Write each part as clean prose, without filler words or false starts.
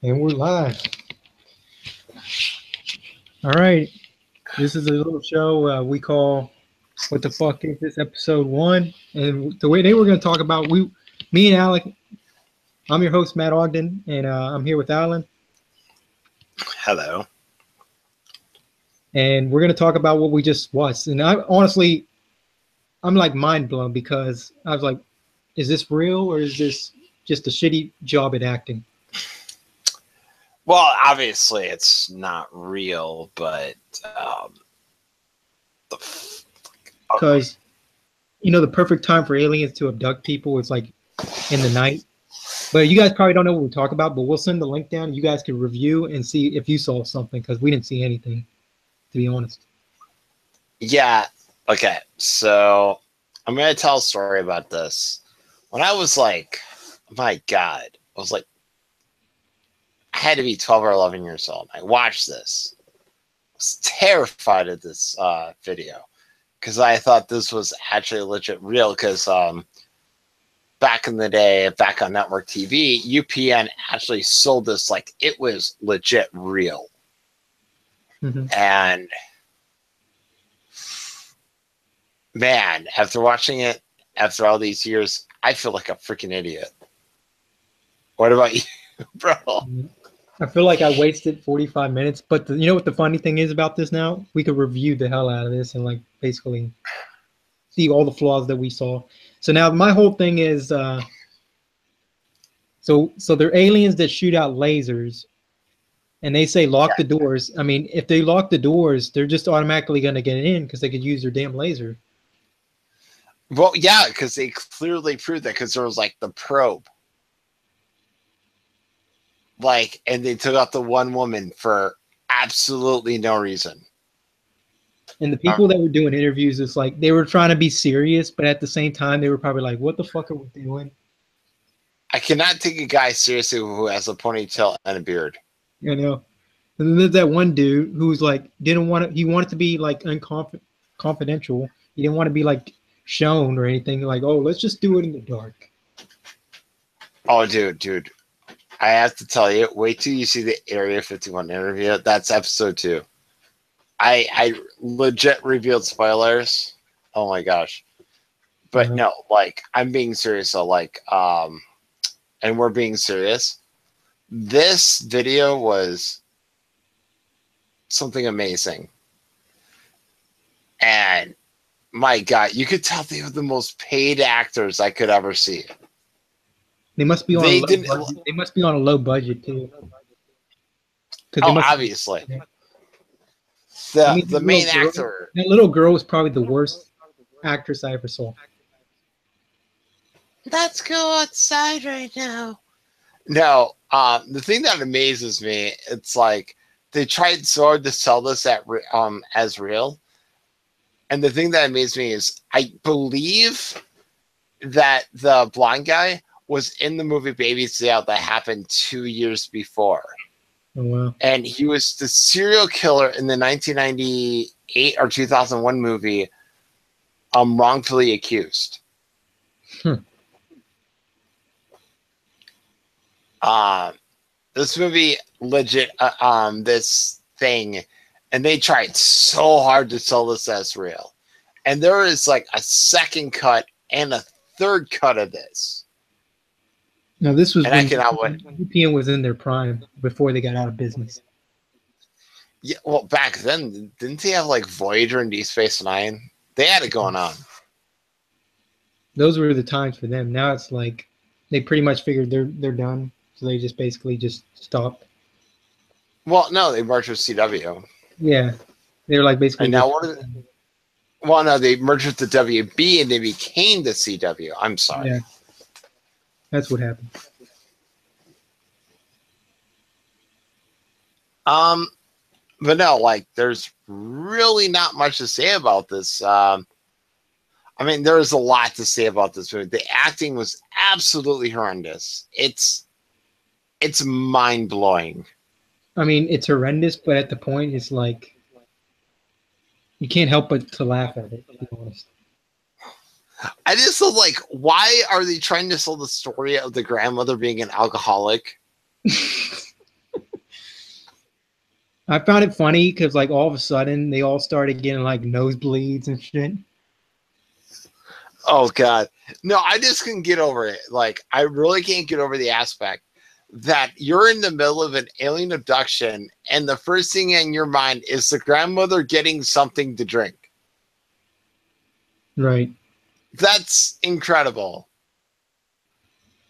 And we're live. All right. This is a little show we call "What the fuck is this?" Episode 1. And the way they were going to talk about me and Alec. I'm your host Matt Ogden, and I'm here with Alan. Hello. And we're going to talk about what we just watched. And I'm like mind blown because I was like, "Is this real or is this just a shitty job at acting?" Well, obviously it's not real, but Because the perfect time for aliens to abduct people is like in the night. But you guys probably don't know what we talk about, but we'll send the link down. You guys can review and see if you saw something, because we didn't see anything, to be honest. Yeah. Okay. So I'm going to tell a story about this. When I was like, my God, I was like, I had to be 12 or 11 years old. I watched this. I was terrified of this video because I thought this was actually legit real because back in the day, back on network TV, UPN actually sold this like it was legit real. Mm-hmm. And man, after watching it, after all these years, I feel like a freaking idiot. What about you, bro? I feel like I wasted 45 minutes, but you know what the funny thing is about this now? We could review the hell out of this and like basically see all the flaws that we saw. So now my whole thing is so they're aliens that shoot out lasers, and they say lock the doors. I mean, if they lock the doors, they're just automatically going to get in because they could use their damn laser. Well, yeah, because they clearly proved that because there was like the probe. Like, and they took out the one woman for absolutely no reason. And the people that were doing interviews, it's like they were trying to be serious, but at the same time, they were probably like, what the fuck are we doing? I cannot take a guy seriously who has a ponytail and a beard. You know? And then there's that one dude who's like, he wanted to be like confidential. He didn't want to be like shown or anything. Like, oh, let's just do it in the dark. Oh, dude. I have to tell you, wait till you see the Area 51 interview. That's episode 2. I legit revealed spoilers. Oh my gosh. But no, like, I'm being serious. So like, and we're being serious. This video was something amazing. And my God, you could tell they were the most paid actors I could ever see. They must be on. They must be on a low budget too. Oh, obviously. The main actor. That little girl was probably the worst actress I ever saw. Let's go outside right now. No, the thing that amazes me, it's like they tried so hard to sell this as real. And the thing that amazed me is I believe that the blonde guy was in the movie Baby's Day Out that happened 2 years before. Oh, wow. And he was the serial killer in the 1998 or 2001 movie Wrongfully Accused. This movie legit this thing, and they tried so hard to sell this as real. And there is like a second cut and a third cut of this. Now this was when UPN was in their prime before they got out of business. Yeah, well, back then, didn't they have like Voyager and Deep Space Nine? They had it going on. Those were the times for them. Now it's like they pretty much figured they're done, so they just basically just stopped. Well, no, they merged with CW. Yeah, they were like basically. And now what? Well, no, they merged with the WB and they became the CW. I'm sorry. Yeah. That's what happened. But no, like, there's really not much to say about this. I mean, there is a lot to say about this movie. The acting was absolutely horrendous. It's mind blowing. I mean, it's horrendous, but at the point, it's like you can't help but to laugh at it, to be honest. I just feel like, why are they trying to sell the story of the grandmother being an alcoholic? I found it funny because like all of a sudden they all started getting like nosebleeds and shit. Oh God, no! I just couldn't get over it. Like, I really can't get over the aspect that you're in the middle of an alien abduction, and the first thing in your mind is the grandmother getting something to drink. Right. That's incredible.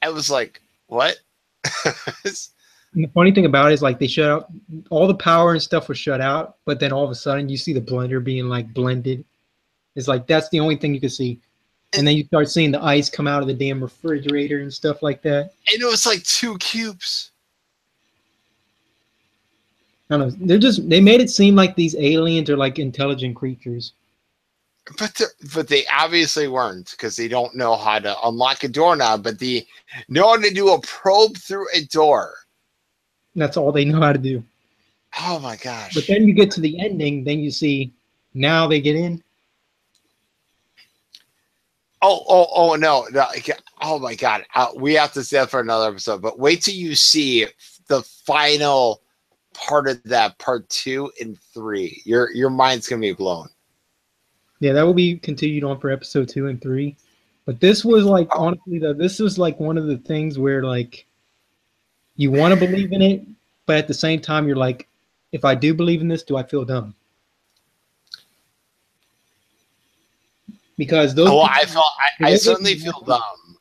I was like, what? And the funny thing about it is like they shut out all the power and stuff was shut out, but then all of a sudden you see the blender being like blended. It's like that's the only thing you can see. And then you start seeing the ice come out of the damn refrigerator and stuff like that. And it was like 2 cubes. I don't know. They made it seem like these aliens are like intelligent creatures. But they obviously weren't, because they don't know how to unlock a doorknob, but they know how to do a probe through a door. That's all they know how to do. Oh my gosh. But then you get to the ending, then you see now they get in. Oh no. Oh my God. We have to stay for another episode, but wait till you see the final part of that, part 2 and 3. Your mind's going to be blown. Yeah, that will be continued on for episode 2 and 3. But this was like, honestly, though, this was like one of the things where like you want to believe in it, but at the same time, you're like, if I do believe in this, do I feel dumb? Because those. Oh, I certainly feel dumb.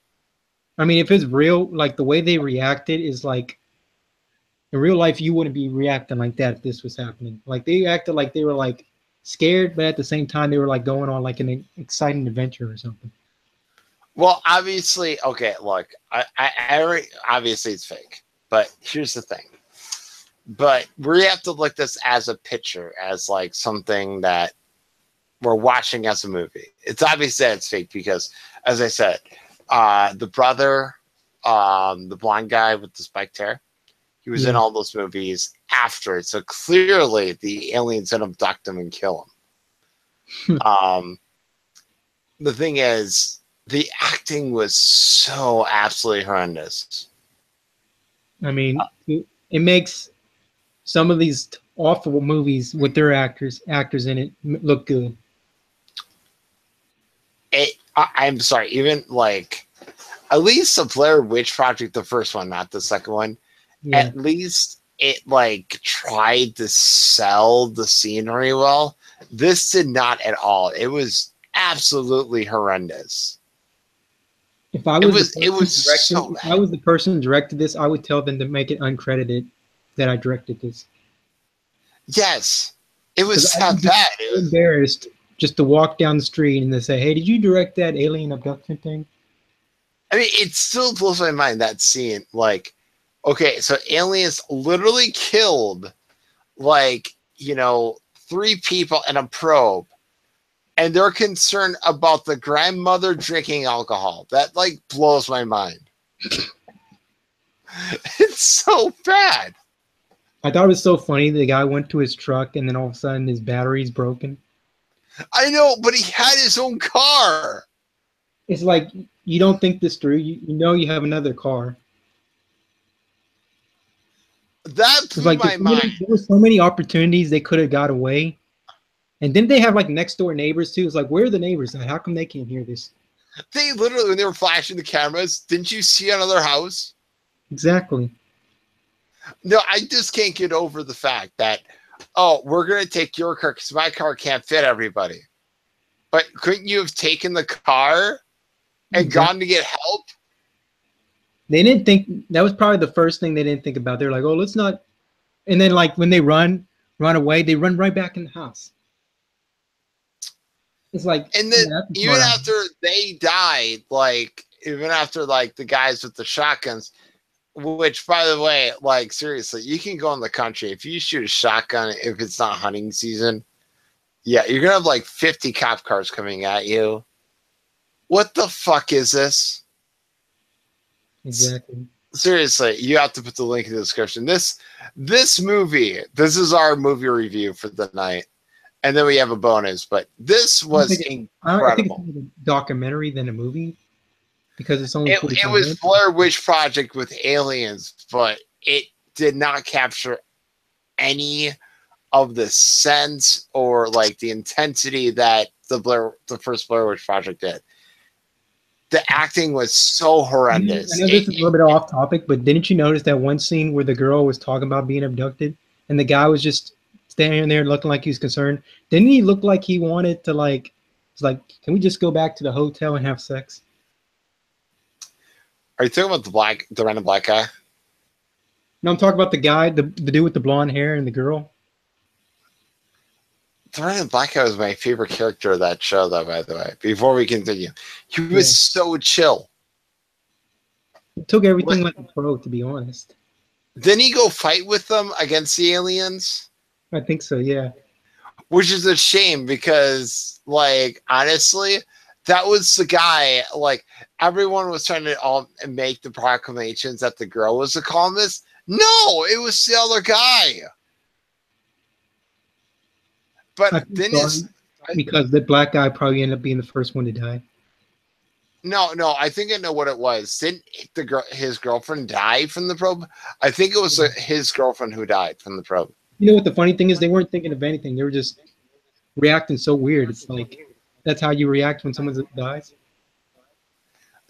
I mean, if it's real, like the way they reacted is like, in real life, you wouldn't be reacting like that if this was happening. Like they acted like they were like scared, but at the same time, they were like going on like an exciting adventure or something. Well, obviously, okay, look, I already, obviously it's fake, but here's the thing. But we have to look this as a picture, as like something that we're watching as a movie. It's obvious that it's fake because, as I said, the brother, the blonde guy with the spiked hair, he was in all those movies after it. So clearly the aliens didn't abduct him and kill him. The thing is, the acting was so absolutely horrendous. I mean, it makes some of these awful movies with their actors in it look good. I'm sorry, even like at least the Blair Witch Project, the first one, not the second one, at least it like tried to sell the scenery well. This did not at all. It was absolutely horrendous. If I was if I was the person who directed this, I would tell them to make it uncredited that I directed this. Yes, it was that bad. I was embarrassed just to walk down the street and they say, "Hey, did you direct that alien abduction thing?" I mean, it still blows my mind, that scene. Like, okay, so aliens literally killed, like, 3 people in a probe, and they're concerned about the grandmother drinking alcohol. That like blows my mind. It's so bad. I thought it was so funny. The guy went to his truck and then all of a sudden his battery's broken. I know, but he had his own car. It's like you don't think this through. You know you have another car. That blew my mind. There were so many opportunities they could have got away. And didn't they have like next door neighbors too? It's like, where are the neighbors at? How come they can't hear this? They literally, when they were flashing the cameras, didn't you see another house? Exactly. No, I just can't get over the fact that, oh, we're going to take your car because my car can't fit everybody. But couldn't you have taken the car and gone to get help? They didn't think, that was probably the first thing they didn't think about. They're like, oh, let's not. And then like when they run away, they run right back in the house. It's like, and then even after they died, like even after like the guys with the shotguns, which by the way, like seriously, you can go in the country if you shoot a shotgun if it's not hunting season. Yeah, you're gonna have like 50 cop cars coming at you. What the fuck is this? Exactly. Seriously, you have to put the link in the description. This movie, this is our movie review for the night. And then we have a bonus, but this was incredible. I think it's more a documentary than a movie because it's only. It was Blair Witch Project with aliens, but it did not capture any of the sense or like the intensity that the first Blair Witch Project did. The acting was so horrendous. I know this is a little bit off topic, but didn't you notice that one scene where the girl was talking about being abducted and the guy was just standing there looking like he was concerned? Didn't he look like he wanted to it's like, can we just go back to the hotel and have sex? Are you talking about the random black guy? No, I'm talking about the guy, the dude with the blonde hair and the girl. The random black guy was my favorite character of that show, though, by the way. Before we continue, he was so chill. It took everything like a pro, to be honest. Didn't he go fight with them against the aliens? I think so, yeah. Which is a shame because, like, honestly, that was the guy, like, everyone was trying to all make the proclamations that the girl was the columnist. No, it was the other guy. But then because the black guy probably ended up being the first one to die. No, I think I know what it was. Didn't his girlfriend die from the probe? I think it was his girlfriend who died from the probe. You know what the funny thing is? They weren't thinking of anything. They were just reacting so weird. It's like, that's how you react when someone dies.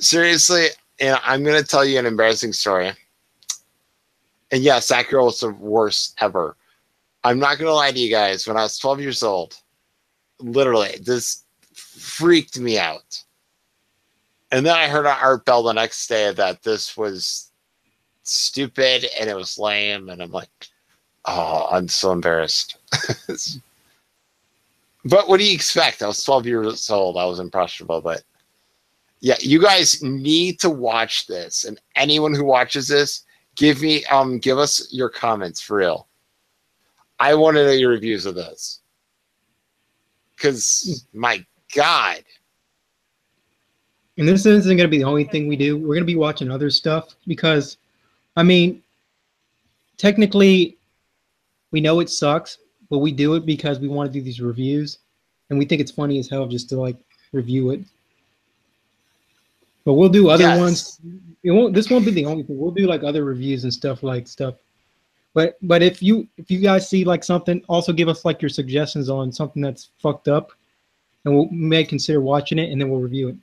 Seriously, and I'm going to tell you an embarrassing story. And yes, that girl was the worst ever. I'm not going to lie to you guys. When I was 12 years old, literally, this freaked me out. And then I heard on Art Bell the next day that this was stupid and it was lame. And I'm like, oh, I'm so embarrassed. But what do you expect? I was 12 years old. I was impressionable. But yeah, you guys need to watch this. And anyone who watches this, give us your comments for real. I want to know your reviews of this. Because, my God. And this isn't going to be the only thing we do. We're going to be watching other stuff because, I mean, technically, we know it sucks, but we do it because we want to do these reviews. And we think it's funny as hell just to, like, review it. But we'll do other ones. This won't be the only thing. We'll do, like, other reviews and stuff. But if you guys see like something, also give us like your suggestions on something that's fucked up, and we may consider watching it, and then we'll review it.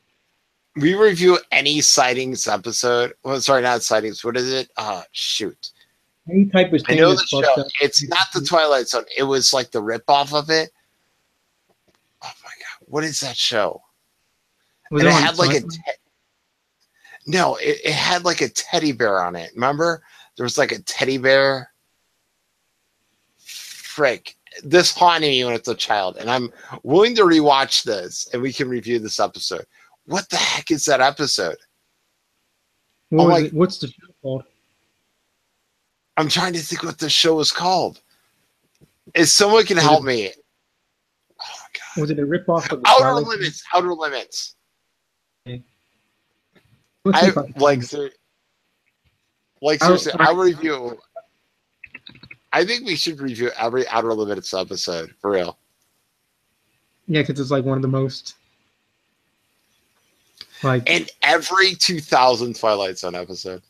We review any sightings episode. Well, sorry, not sightings. What is it? Shoot. Any type of thing. I know the show. It's not the Twilight Zone. It was like the ripoff of it. Oh my God, what is that show? Was and it had like it had like a teddy bear on it. Remember? There was like a teddy bear. Frick, this haunted me when I was a child, and I'm willing to rewatch this, and we can review this episode. What the heck is that episode? What's the show called? I'm trying to think what the show is called. If someone can help me. Oh my God. Was it a ripoff of Outer Limits? Outer Limits. Okay. Seriously, I'll review. I think we should review every Outer Limits episode, for real. Yeah, because it's like one of the most. Like, and every 2000 Twilight Zone episode.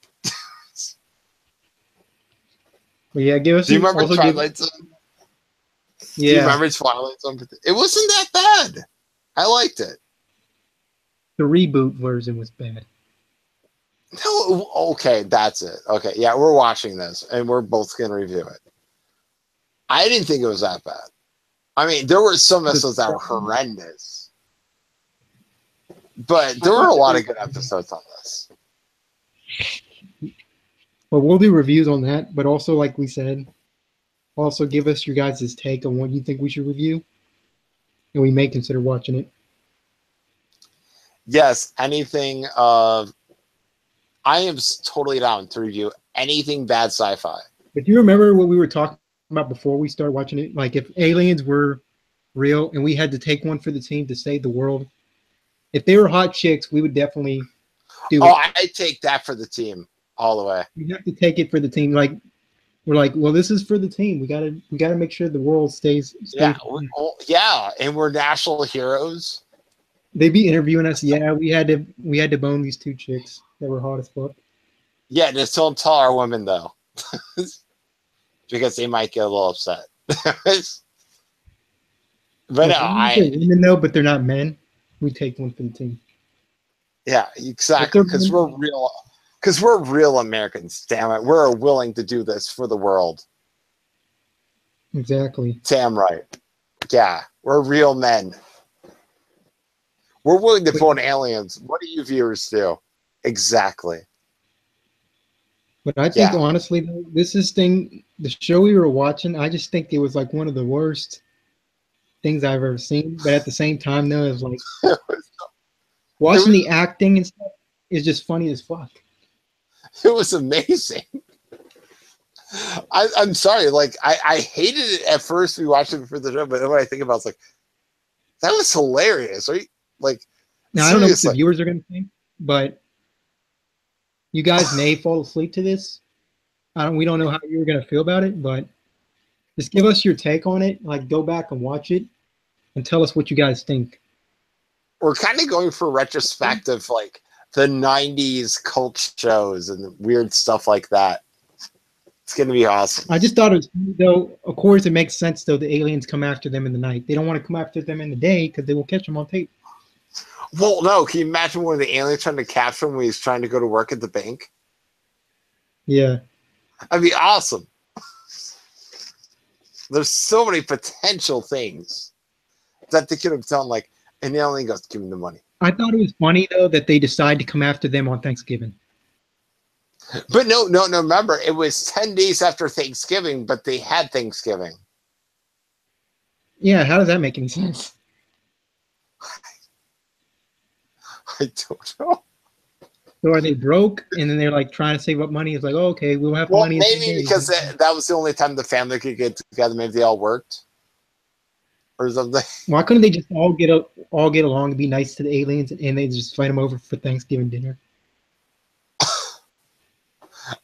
Well, yeah, give us. Do you remember Twilight Zone? Yeah. Do you remember Twilight Zone? It wasn't that bad. I liked it. The reboot version was bad. No, okay, that's it. Okay, yeah, we're watching this, and we're both going to review it. I didn't think it was that bad. I mean, there were some episodes that were horrendous. But there were a lot of good episodes on this. Well, we'll do reviews on that, but also, like we said, also give us your guys' take on what you think we should review, and we may consider watching it. Yes, anything of... I am totally down to review anything bad sci-fi. But do you remember what we were talking about before we started watching it? Like, if aliens were real and we had to take one for the team to save the world, if they were hot chicks, we would definitely do it. Oh, I'd take that for the team all the way. We have to take it for the team. Like, we're like, well, this is for the team. We gotta make sure the world stays. Yeah, and we're national heroes. They'd be interviewing us. Yeah, we had to bone these two chicks that were hot as fuck. Yeah, just don't tell our women though, because they might get a little upset. But no, they're women though, but they're not men. We take one for the team. Yeah, exactly. Because we're real. Because we're real Americans. Damn it, we're willing to do this for the world. Exactly. Damn right. Yeah, we're real men. We're willing to vote aliens. What do you viewers do? Exactly. But I think honestly, though, the show we were watching, I just think it was like one of the worst things I've ever seen. But at the same time, though, it was like watching the acting and stuff is just funny as fuck. It was amazing. I'm sorry, like I hated it at first. We watched it for the show, but then when I think about it, it's like that was hilarious, right? Like, now I don't know what the viewers are going to think, but you guys may fall asleep to this. We don't know how you're going to feel about it, but just give us your take on it. Like, go back and watch it, and tell us what you guys think. We're kind of going for retrospective, like the '90s cult shows and weird stuff like that. It's going to be awesome. I just thought it was, though, of course, it makes sense, though, the aliens come after them in the night. They don't want to come after them in the day because they will catch them on tape. Well, no. Can you imagine one of the aliens trying to capture him when he's trying to go to work at the bank? Yeah. That'd be awesome. There's so many potential things that they could have done, like, and the alien goes, give him the money. I thought it was funny, though, that they decide to come after them on Thanksgiving. But no, remember, it was 10 days after Thanksgiving, but they had Thanksgiving. Yeah, how does that make any sense? I don't know. So are they broke, and then they're like trying to save up money? It's like, oh, okay, we'll have money. Maybe because that was the only time the family could get together. Maybe they all worked or something. Why couldn't they just all get along and be nice to the aliens, and they just invite them over for Thanksgiving dinner?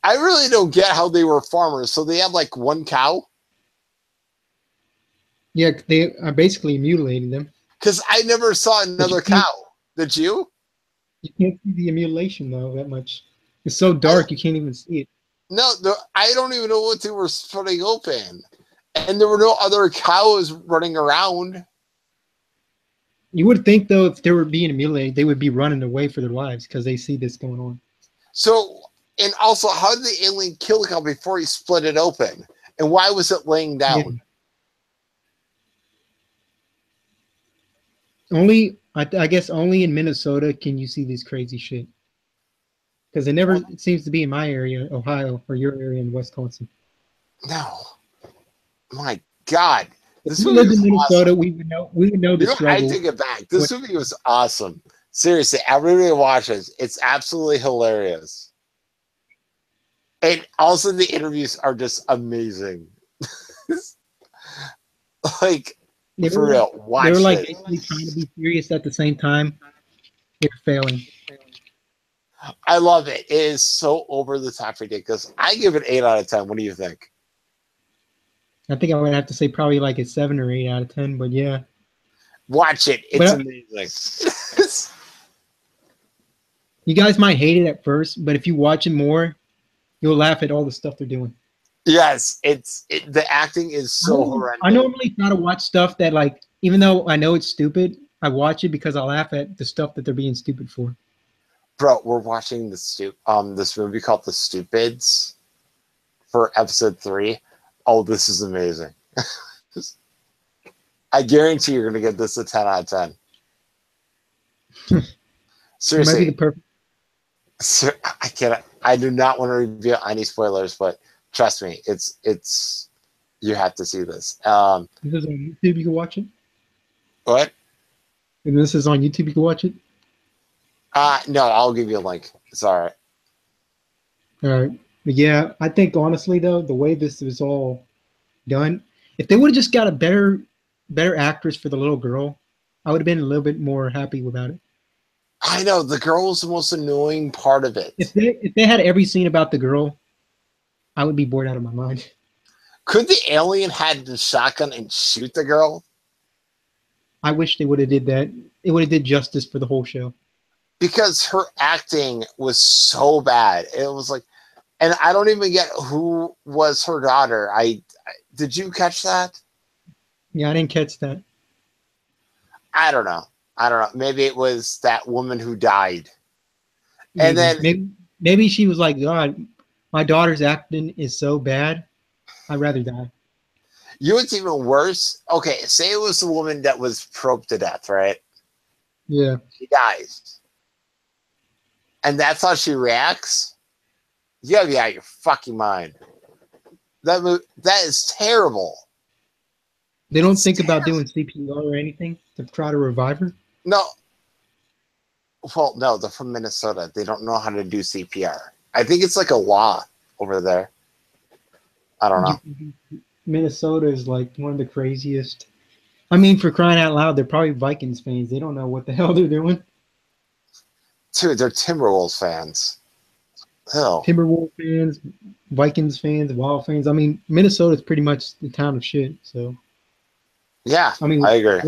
I really don't get how they were farmers. So they had like one cow? Yeah, they basically mutilated them. Because I never saw another cow. Did you? You can't see the mutilation, though, that much. It's so dark, you can't even see it. No, I don't even know what they were splitting open. And there were no other cows running around. You would think, though, if they were being mutilated, they would be running away for their lives because they see this going on. So... And also, how did the alien kill the cow before he split it open? And why was it laying down? Yeah. I guess only in Minnesota can you see this crazy shit. Because it never seems to be in my area, Ohio, or your area in Wisconsin. No. My God. If we lived in Minnesota, awesome. we would know the struggle. I take it back. This movie was awesome. Seriously, everybody watches. It's absolutely hilarious. And also the interviews are just amazing. Like, for real, watch it. They were like basically trying to be serious at the same time. They're failing. I love it. It is so over the top ridiculous. I give it 8 out of 10. What do you think? I think I would have to say probably like a 7 or 8 out of 10, but yeah. Watch it. It's amazing. You guys might hate it at first, but if you watch it more, you'll laugh at all the stuff they're doing. Yes, the acting is so horrendous. I normally try to watch stuff that, like, even though I know it's stupid, I watch it because I laugh at the stuff that they're being stupid for. Bro, we're watching this movie called The Stupids for episode 3. Oh, this is amazing. I guarantee you're gonna get this a 10 out of 10. Seriously. It might be the perfect. I do not want to reveal any spoilers, but trust me, it's you have to see this. This is on YouTube, you can watch it? What? And this is on YouTube, you can watch it? No, I'll give you a link. It's all right. All right. But yeah, I think honestly though, the way this was all done, if they would have just got a better actress for the little girl, I would have been a little bit more happy about it. I know, the girl was the most annoying part of it. If they had every scene about the girl, I would be bored out of my mind. Could the alien had the shotgun and shoot the girl? I wish they would have did that. It would have did justice for the whole show. Because her acting was so bad. It was like, And I don't even get who was her daughter. Did you catch that? Yeah, I didn't catch that. I don't know. Maybe it was that woman who died. Maybe. And then Maybe she was like, God, my daughter's acting is so bad. I'd rather die. you know what's even worse? Okay, say it was the woman that was probed to death, right? Yeah. She dies. And that's how she reacts? You gotta be out of your fucking mind. That is terrible. They don't think about doing CPR or anything to try to revive her? No. Well, no, they're from Minnesota. They don't know how to do CPR. I think it's like a law over there. I don't know. Minnesota is like one of the craziest. I mean, for crying out loud, they're probably Vikings fans. They don't know what the hell they're doing. Dude, they're Timberwolves fans. Hell. Timberwolves fans, Vikings fans, Wild fans. I mean, Minnesota's pretty much the town of shit. So, Yeah, I mean, I agree.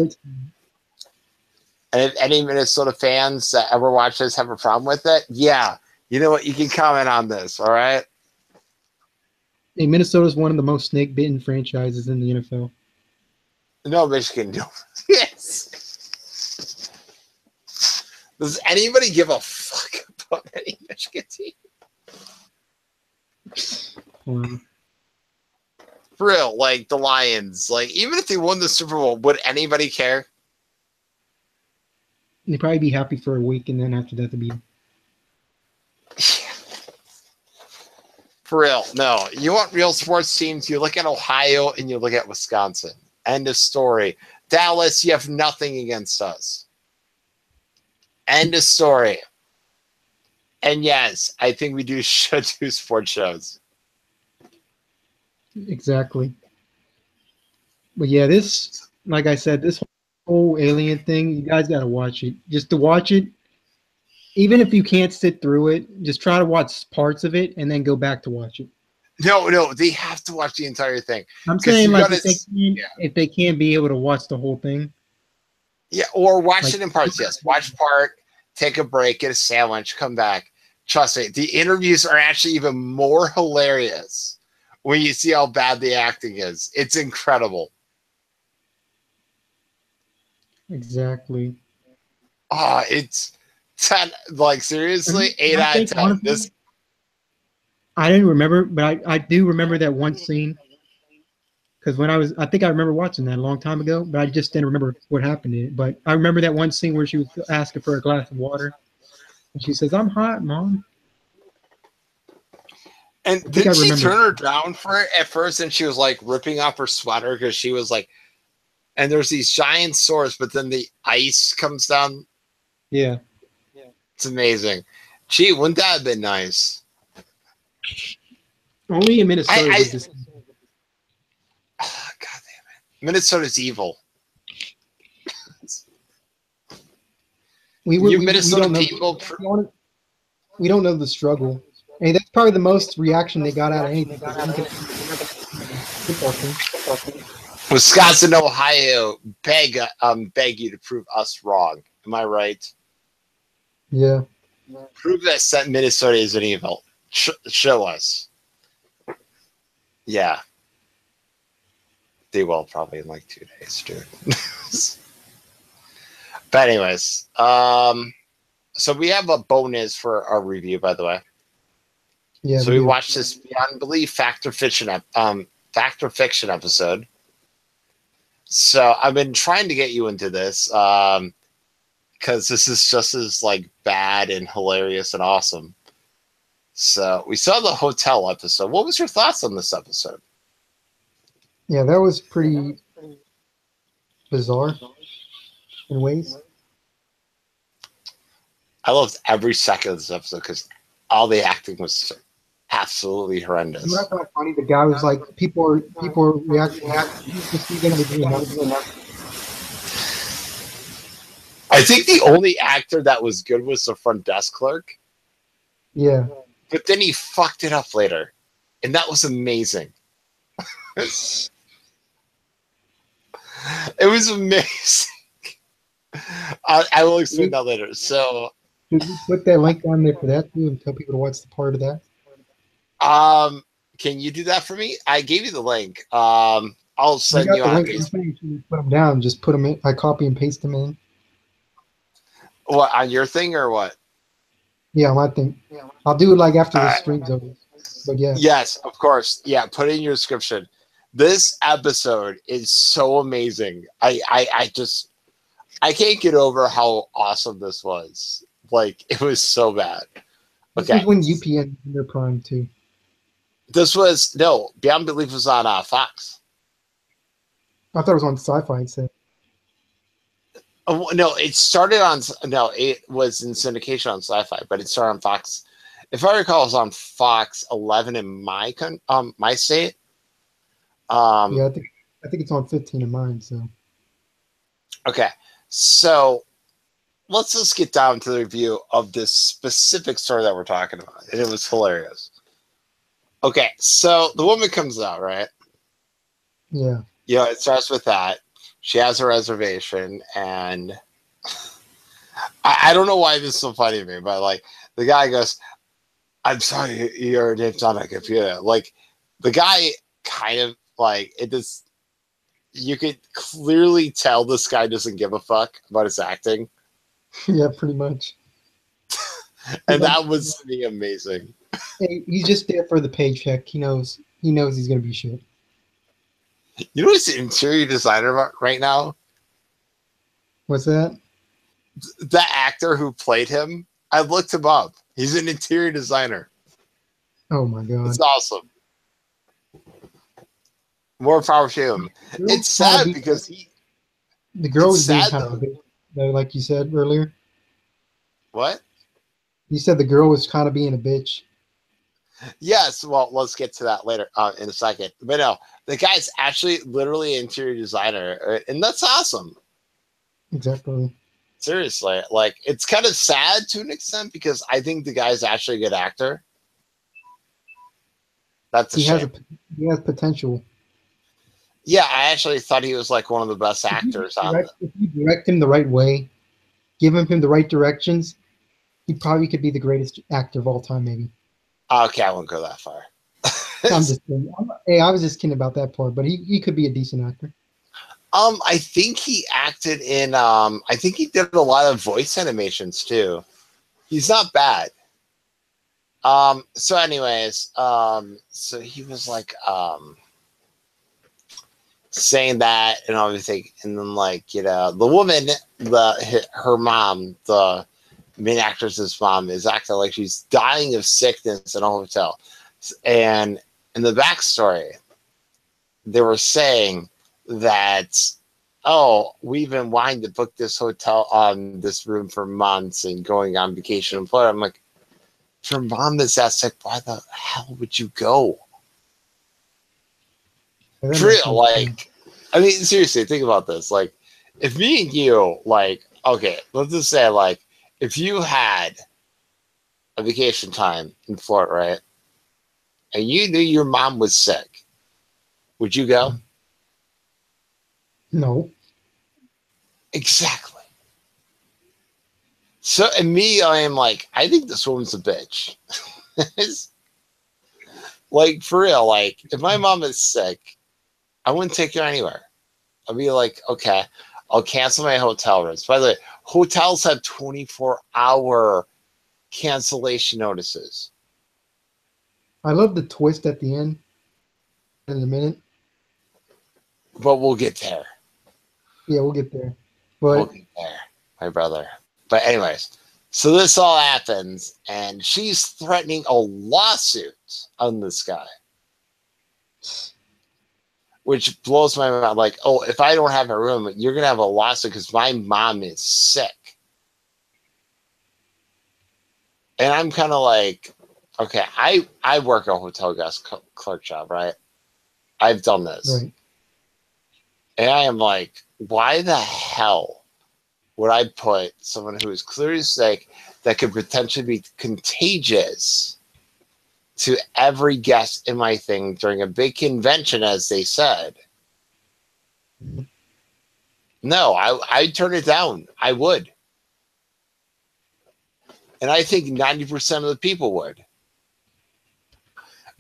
And if any Minnesota fans that ever watch this have a problem with it, yeah, you know what? You can comment on this, all right? hey, Minnesota's one of the most snake-bitten franchises in the NFL. No, Michigan. No. Yes. Does anybody give a fuck about any Michigan team? Wow. For real, like the Lions. Like, even if they won the Super Bowl, would anybody care? They'd probably be happy for a week, and then after that, they'd be. For real, no. You want real sports teams, you look at Ohio and you look at Wisconsin. End of story. Dallas, you have nothing against us. End of story. And yes, I think we should do sports shows. Exactly. But yeah, this, like I said, this whole alien thing, you guys got to watch it. Just to watch it, even if you can't sit through it, just try to watch parts of it and then go back to watch it. No, they have to watch the entire thing. I'm saying, like, if they can't be able to watch the whole thing. Yeah, or watch like, it in parts, yes. Watch part, take a break, get a sandwich, come back. Trust me, the interviews are actually even more hilarious when you see how bad the acting is. It's incredible. Exactly. Oh, it's 10. Like, seriously, 8 out of 10. Honestly, I didn't remember, but I do remember that one scene. Because I think I remember watching that a long time ago, but I just didn't remember what happened in it. But I remember that one scene where she was asking for a glass of water. And she says, I'm hot, Mom. And did she turn her down for it at first? And she was like ripping off her sweater because she was like, and there's these giant sores, but then the ice comes down. Yeah. It's amazing. Gee, wouldn't that have been nice? Only in Minnesota. Oh, God damn it. Minnesota's evil. Minnesota people. We don't know the struggle. I mean, that's probably the most reaction they got out of anything. Wisconsin, Ohio, beg you to prove us wrong. Am I right? Yeah. Prove that Minnesota isn't evil. Show us. Yeah. They will probably in like 2 days, dude. But anyways, so we have a bonus for our review, by the way. Yeah. So we watched this Beyond Belief Fact or Fiction episode. So I've been trying to get you into this because this is just as like bad and hilarious and awesome. So we saw the hotel episode. What was your thoughts on this episode? Yeah, that was pretty bizarre in ways. I loved every second of this episode because all the acting was absolutely horrendous. You know, that's kind of funny. The guy was like, people are reacting. I think the only actor that was good was the front desk clerk. Yeah. But then he fucked it up later. And that was amazing. It was amazing. I will explain that later. So, should we put that link on there for that too and tell people to watch the part of that? Can you do that for me? I gave you the link. I'll I send got you the on link. Facebook. You put them down. Just put them in. I copy and paste them in. What, on your thing or what? Yeah, I think I'll do it like after All the right. stream's over. But yeah, Yes, of course. Yeah, put it in your description. This episode is so amazing. I can't get over how awesome this was. Like, it was so bad. this Okay. was when UPN in their prime too. This was, no, Beyond Belief was on Fox. I thought it was on Sci-Fi. It said. Oh, no, it started on, no, it was in syndication on Sci-Fi, but it started on Fox. If I recall, it was on Fox 11 in my state. Yeah, I think it's on 15 in mine. So Okay, so let's just get down to the review of this specific story that we're talking about, and it was hilarious. Okay, so the woman comes out, right? yeah, It starts with that. She has a reservation, and I don't know why this is so funny to me, but like the guy goes, "I'm sorry, your name's on a computer." Like the guy kind of like it just. You could clearly tell this guy doesn't give a fuck about his acting. yeah, pretty much. And that was to me amazing. Hey, he's just there for the paycheck. He knows. He knows he's gonna be shit. You know who's the interior designer right now? What's that? The actor who played him. I looked him up. He's an interior designer. Oh my god. It's awesome. More power to him. It's sad because the girl was being kind of a bitch, like you said earlier. What? You said the girl was kind of being a bitch. Yes, well, let's get to that later in a second. But no, the guy's actually literally an interior designer, and that's awesome. Exactly. Seriously, like it's kind of sad to an extent because I think the guy's actually a good actor. That's a shame. He has potential. Yeah, I actually thought he was like one of the best actors on it. If you direct him the right way, give him the right directions, he probably could be the greatest actor of all time, maybe. Okay, I won't go that far. I'm just kidding. I was just kidding about that part, but he could be a decent actor. I think he acted in I think he did a lot of voice animations too. He's not bad. So anyways, so he was like saying that and everything, and then like, the woman, her mom, the main actress's mom, is acting like she's dying of sickness in a hotel. And in the backstory, they were saying that, oh, we've been wanting to book this hotel on this room for months and going on vacation in Florida. I'm like, if your mom is that sick, why the hell would you go? For real, like, I mean, seriously, think about this. Like, if me and you, like, okay, let's just say, like, if you had a vacation time in Florida, right, and you knew your mom was sick, would you go? No. Exactly. So, and me, I am like, I think this woman's a bitch. Like, for real, like, if my mom is sick, I wouldn't take her anywhere. I'd be like, okay, I'll cancel my hotel rooms. By the way, hotels have 24-hour cancellation notices. I love the twist at the end. In a minute. But we'll get there. Yeah, we'll get there. But we'll get there, my brother. But anyways, so this all happens, and she's threatening a lawsuit on this guy. Which blows my mind. Like, oh, if I don't have a room, you're going to have a lawsuit because my mom is sick. And I'm kind of like, okay, I work a hotel guest clerk job, right? I've done this. Right. And I am like, why the hell would I put someone who is clearly sick that could potentially be contagious to every guest in my thing during a big convention, as they said? No, I'd turn it down. I would. And I think 90% of the people would.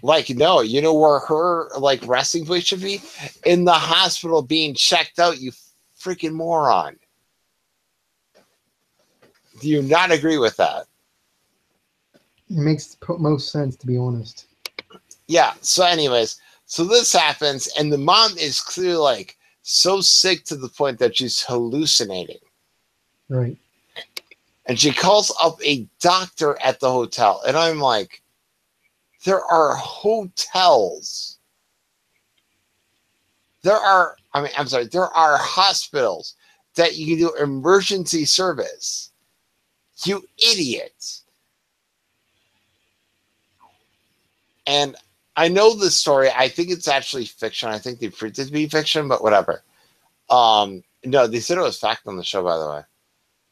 Like, no, you know where her like resting place should be? In the hospital being checked out, you freaking moron. Do you not agree with that? It makes most sense, to be honest. Yeah. So, anyways, so this happens, and the mom is clearly like so sick to the point that she's hallucinating. Right. And she calls up a doctor at the hotel. And I'm like, there are hotels. There are hospitals that you can do emergency service. You idiots. And I know this story. I think it's actually fiction. I think they proved it to be fiction, but whatever. No, they said it was fact on the show, by the way.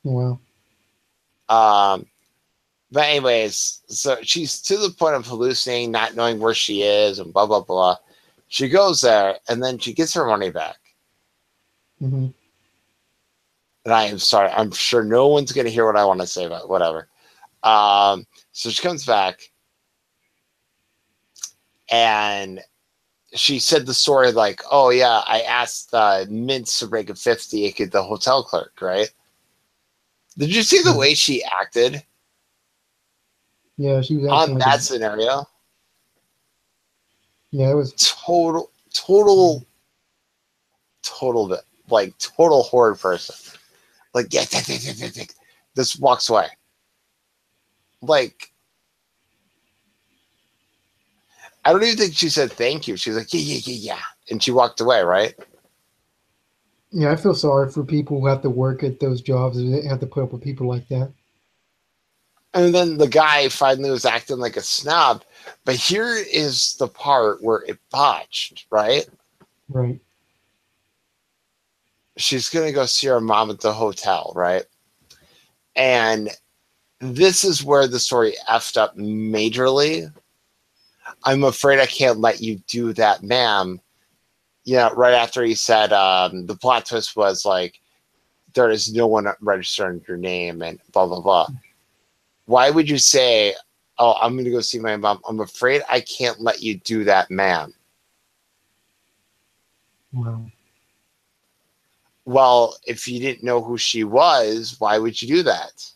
Wow. But anyways, so she's to the point of hallucinating, not knowing where she is, and blah, blah, blah. She goes there, and then she gets her money back. Mm-hmm. And I am sorry. I'm sure no one's going to hear what I want to say, but whatever. So she comes back, and she said the story like, oh, yeah, I asked Mintz to break a 50, the hotel clerk, right? Did you see the way she acted? Yeah, she was on that scenario. Yeah, it was total horrid person. Like, yeah, this walks away. Like, I don't even think she said thank you. She was like, yeah. And she walked away, right? Yeah, I feel sorry for people who have to work at those jobs and they have to put up with people like that. And then the guy finally was acting like a snob. But here is the part where it botched, right? Right. She's going to go see her mom at the hotel, right? And this is where the story effed up majorly. I'm afraid I can't let you do that, ma'am. You know, right after he said the plot twist was like, there is no one registering your name and blah, blah, blah. Why would you say, oh, I'm going to go see my mom? I'm afraid I can't let you do that, ma'am. Wow. Well, if you didn't know who she was, why would you do that?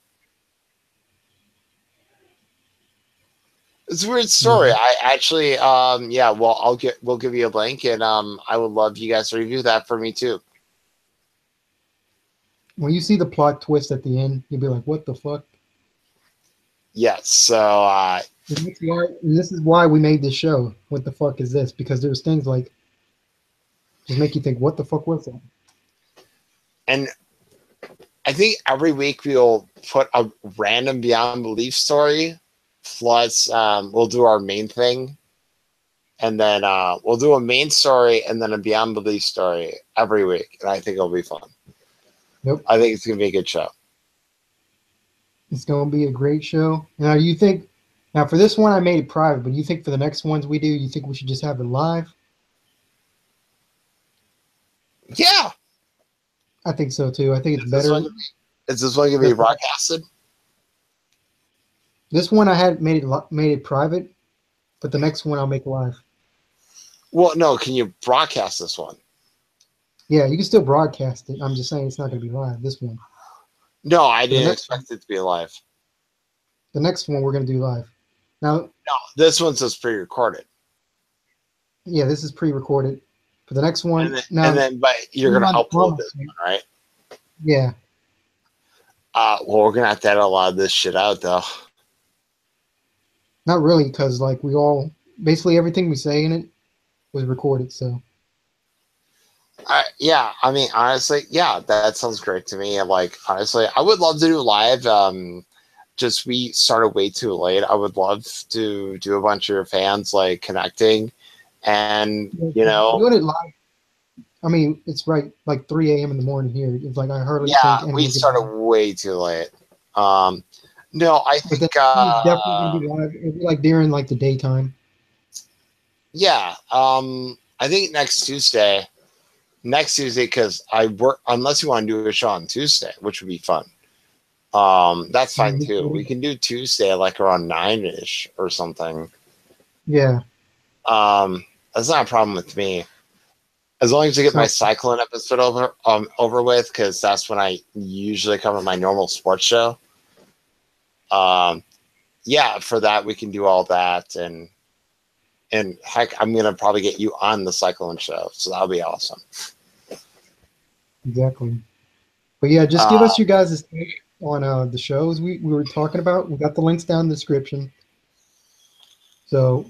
It's a weird story. I actually, well, we'll give you a link, and I would love you guys to review that for me too. When you see the plot twist at the end, you'll be like, "What the fuck?" Yes. So this is why we made this show. What the fuck is this? Because there's things like just make you think, "What the fuck was that?" And I think every week we'll put a random Beyond Belief story. Plus, we'll do our main thing, and then we'll do a main story and then a Beyond Belief story every week, and I think it'll be fun. Yep. I think it's gonna be a good show. It's gonna be a great show. Now, you think for this one I made it private, but you think for the next ones we do, you think we should just have it live? Yeah, I think so too. I think it's better. Is this one gonna be broadcasted? This one I had made it private, but the next one I'll make live. Well, no. Can you broadcast this one? Yeah, you can still broadcast it. I'm just saying it's not going to be live. This one. No, I didn't expect it to be live. The next one we're going to do live. Now, no, this one's just pre-recorded. Yeah, this is pre-recorded. For the next one, but you're going to upload this one, right? Yeah. Well, we're going to have to edit a lot of this shit out, though. Not really, because like basically everything we say in it was recorded. So. Yeah, I mean, honestly, yeah, that sounds great to me. Like, honestly, I would love to do live. Just we started way too late. I would love to do a bunch of your fans like connecting, and doing it live. I mean, it's right like 3 a.m. in the morning here. It's like I hardly. Yeah, we started way too late. No, I think it's definitely gonna be live. It'll be like during like the daytime. Yeah, I think next Tuesday, because I work. Unless you want to do a show on Tuesday, which would be fun. That's fine too. We can do Tuesday like around 9-ish or something. Yeah. That's not a problem with me. As long as I get my cycling episode over with, because that's when I usually cover my normal sports show. Yeah, for that we can do all that, and heck, I'm gonna probably get you on the cycling show, so that'll be awesome. Exactly. But yeah, just give us your guys' take on the shows we were talking about. We got the links down in the description. So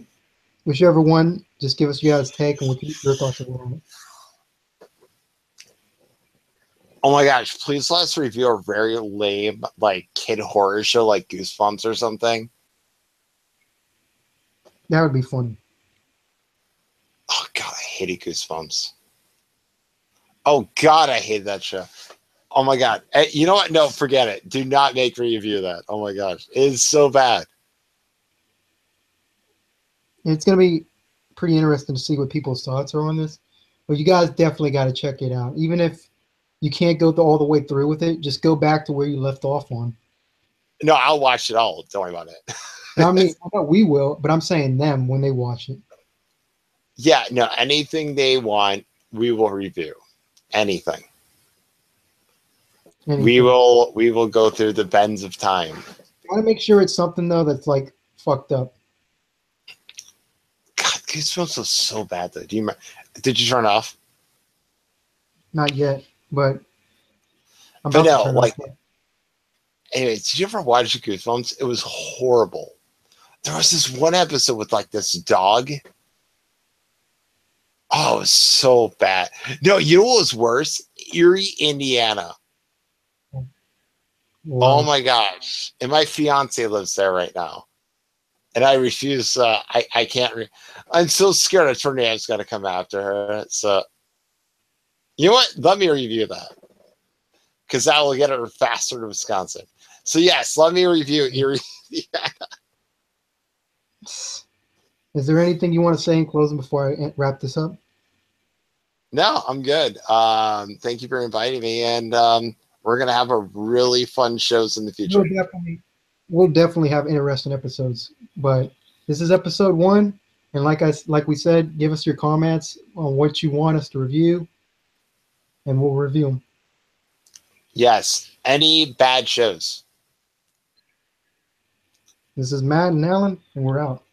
whichever one, just give us your guys' take and your thoughts on it. Oh my gosh, please let us review a very lame, like, kid horror show like Goosebumps or something. That would be fun. Oh god, I hated Goosebumps. Oh god, I hate that show. Oh my god. You know what? No, forget it. Do not make me review that. Oh my gosh. It is so bad. It's going to be pretty interesting to see what people's thoughts are on this. But you guys definitely got to check it out. Even if you can't go all the way through with it, just go back to where you left off on. No, I'll watch it all. Don't worry about it. I mean, I know we will, but I'm saying them when they watch it. Yeah, no, anything they want, we will review. Anything. We will go through the bends of time. Gotta make sure it's something though that's like fucked up. God, Goosebumps was so bad though. Did you turn it off? Not yet, but I'm but about no, to turn like. it off. Anyway, did you ever watch Goosebumps? It was horrible. There was this one episode with like this dog. Oh, it was so bad. No, you know what was worse? Erie, Indiana. Wow. Oh my gosh. And my fiance lives there right now. And I refuse. I can't. I'm so scared a tornado's going to come after her. So, you know what? Let me review that. Because that will get her faster to Wisconsin. So, yes, let me review Erie, Indiana. Is there anything you want to say in closing before I wrap this up? No, I'm good. Thank you for inviting me. And we're going to have a really fun shows in the future. We'll definitely have interesting episodes. But this is episode 1. And like we said, give us your comments on what you want us to review. And we'll review them. Yes. Any bad shows. This is Matt and Alan, and we're out.